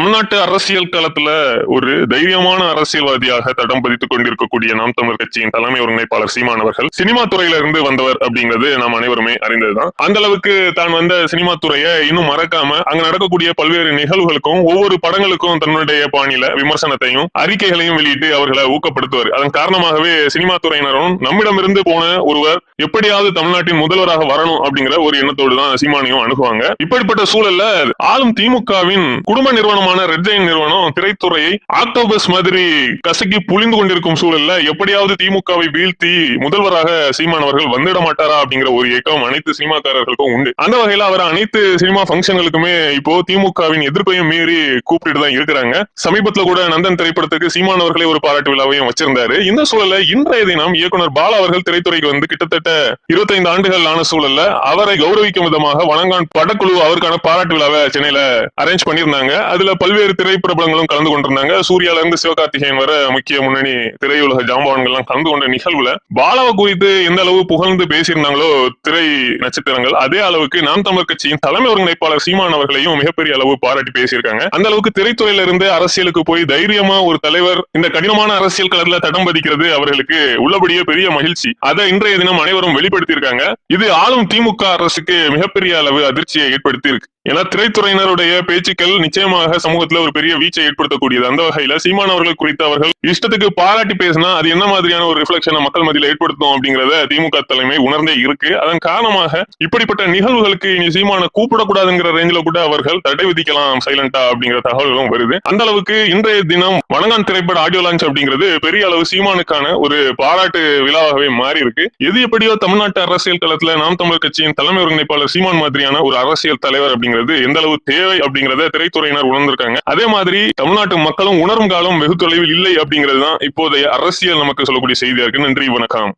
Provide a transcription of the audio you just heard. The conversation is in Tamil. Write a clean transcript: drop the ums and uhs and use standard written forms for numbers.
தமிழ்நாட்டு அரசியல் களத்துல ஒரு தைரியமான அரசியல்வாதியாக தடம் பதித்துக் கொண்டிருக்கக்கூடிய நாம் தமிழர் கட்சியின் தலைமை ஒருங்கிணைப்பாளர் சீமான் அவர்கள் சினிமா துறையில இருந்து வந்தவர் அப்படிங்கிறது நாம் அனைவருமே அறிந்ததுதான். அந்த அளவுக்கு தான் வந்த சினிமா துறையை இன்னும் மறக்காம அங்க நடக்கக்கூடிய பல்வேறு நிகழ்வுகளுக்கும் ஒவ்வொரு படங்களுக்கும் தன்னுடைய பாணியில விமர்சனத்தையும் அறிக்கைகளையும் வெளியிட்டு அவர்களை ஊக்கப்படுத்துவார். அதன் காரணமாகவே சினிமா துறையினரும் நம்மிடமிருந்து போன ஒருவர் எப்படியாவது தமிழ்நாட்டின் முதல்வராக வரணும் அப்படிங்கிற ஒரு எண்ணத்தோடு தான் சீமானையும் அணுகுவாங்க. இப்படிப்பட்ட சூழல்ல ஆளும் திமுகவின் குடும்ப நிறுவனமான ரெட் ஜெயின் நிறுவனம் திரைத்துறையை ஆக்டோபஸ் மாதிரி கசக்கி புளிந்து கொண்டிருக்கும் சூழல்ல எப்படியாவது திமுகவை வீழ்த்தி முதல்வராக சீமான் அவர்கள் வந்துட மாட்டாரா அப்படிங்கிற ஒரு இயக்கம் அனைத்து சினிமாக்காரர்களுக்கும் உண்டு. அந்த வகையில அவர் அனைத்து சினிமா பங்கனுக்குமே இப்போ திமுகவின் எதிர்ப்பையும் மீறி கூப்பிட்டு தான் இருக்கிறாங்க. சமீபத்துல கூட நந்தன் திரைப்படத்துக்கு சீமான் அவர்களே ஒரு பாராட்டு விழாவையும் வச்சிருந்தாரு. இந்த சூழல்ல இன்றைய தினம் இயக்குனர் பாலா அவர்கள் திரைத்துறைக்கு வந்து கிட்டத்தட்ட 25 ஆண்டுகள் ஆன சூழல்ல அவரை கௌரவிக்கும் விதமாக வணங்கான் படக்குழு அவருக்கான பாராட்டு விழாவை சென்னையில அரேஞ்ச் பண்ணியிருந்தாங்க. அதுல பல்வேறு திரைப்பிரபலங்களும் கலந்து கொண்டிருந்தாங்க. சூர்யால இருந்து சிவகார்த்திகேயன் வர முக்கிய முன்னணி திரையுலக ஜாம்பவான்கள் கலந்து கொண்ட நிகழ்வுல பாலாவை குறித்து எந்த அளவு புகழ்ந்து பேசியிருந்தாங்களோ திரை நட்சத்திரங்கள், அதே அளவுக்கு நாம் தமிழர் கட்சியின் தலைமை ஒருங்கிணைப்பாளர் சீமான் அவர்களையும் மிகப்பெரிய அளவு பாராட்டி பேசியிருக்காங்க. அந்த அளவுக்கு திரைத்துறையில இருந்து அரசியலுக்கு போய் தைரியமா ஒரு தலைவர் இந்த கடினமான அரசியல் களத்துல தடம் பதிக்கிறது அவர்களுக்கு உள்ளபடியே பெரிய மகிழ்ச்சி. அதை இன்றைய தினம் அனைவரும் வெளிப்படுத்தியிருக்காங்க. இது ஆளும் திமுக அரசுக்கு மிகப்பெரிய அளவு அதிர்ச்சியை ஏற்படுத்தி இருக்கு. ஏன்னா திரைத்துறையினருடைய பேச்சுக்கள் நிச்சயமாக சமூகத்துல ஒரு பெரிய வீச்சை ஏற்படுத்தக்கூடியது. அந்த வகையில சீமான் அவர்கள் குறித்து அவர்கள் இஷ்டத்துக்கு பாராட்டி பேசினா அது என்ன மாதிரியான ஒரு ரிஃப்ளெக்ஷனை மக்கள் மத்தியில ஏற்படுத்தும் அப்படிங்கறத திமுக தலைமை உணர்ந்தே இருக்கு. அதன் காரணமாக இப்படிப்பட்ட நிகழ்வுகளுக்கு இனி சீமான கூப்பிடக்கூடாதுங்கிற ரேஞ்சில கூட அவர்கள் தடை விதிக்கலாம் சைலண்டா அப்படிங்கிற தகவல்களும் வருது. அந்த அளவுக்கு இன்றைய தினம் வணங்கான் திரைப்பட ஆடியோ லான்ச் அப்படிங்கிறது பெரிய அளவு சீமானுக்கான ஒரு பாராட்டு விழாவாகவே மாறி இருக்கு. எது எப்படியோ தமிழ்நாட்டு அரசியல் களத்துல நாம் தமிழர் கட்சியின் தலைமை ஒருங்கிணைப்பாளர் சீமான் மாதிரியான ஒரு அரசியல் தலைவர் அப்படிங்கிறது எந்த அளவு தேவை அப்படிங்கறத திரைத்துறையினர் உணர்ந்திருக்காங்க. அதே மாதிரி தமிழ்நாட்டு மக்களும் உணரும் காலம் வெகு தொலைவில் இல்லை அப்படிங்கிறது தான் இப்போதைய அரசியல் நமக்கு சொல்லக்கூடிய செய்தியா இருக்கு. நன்றி, வணக்கம்.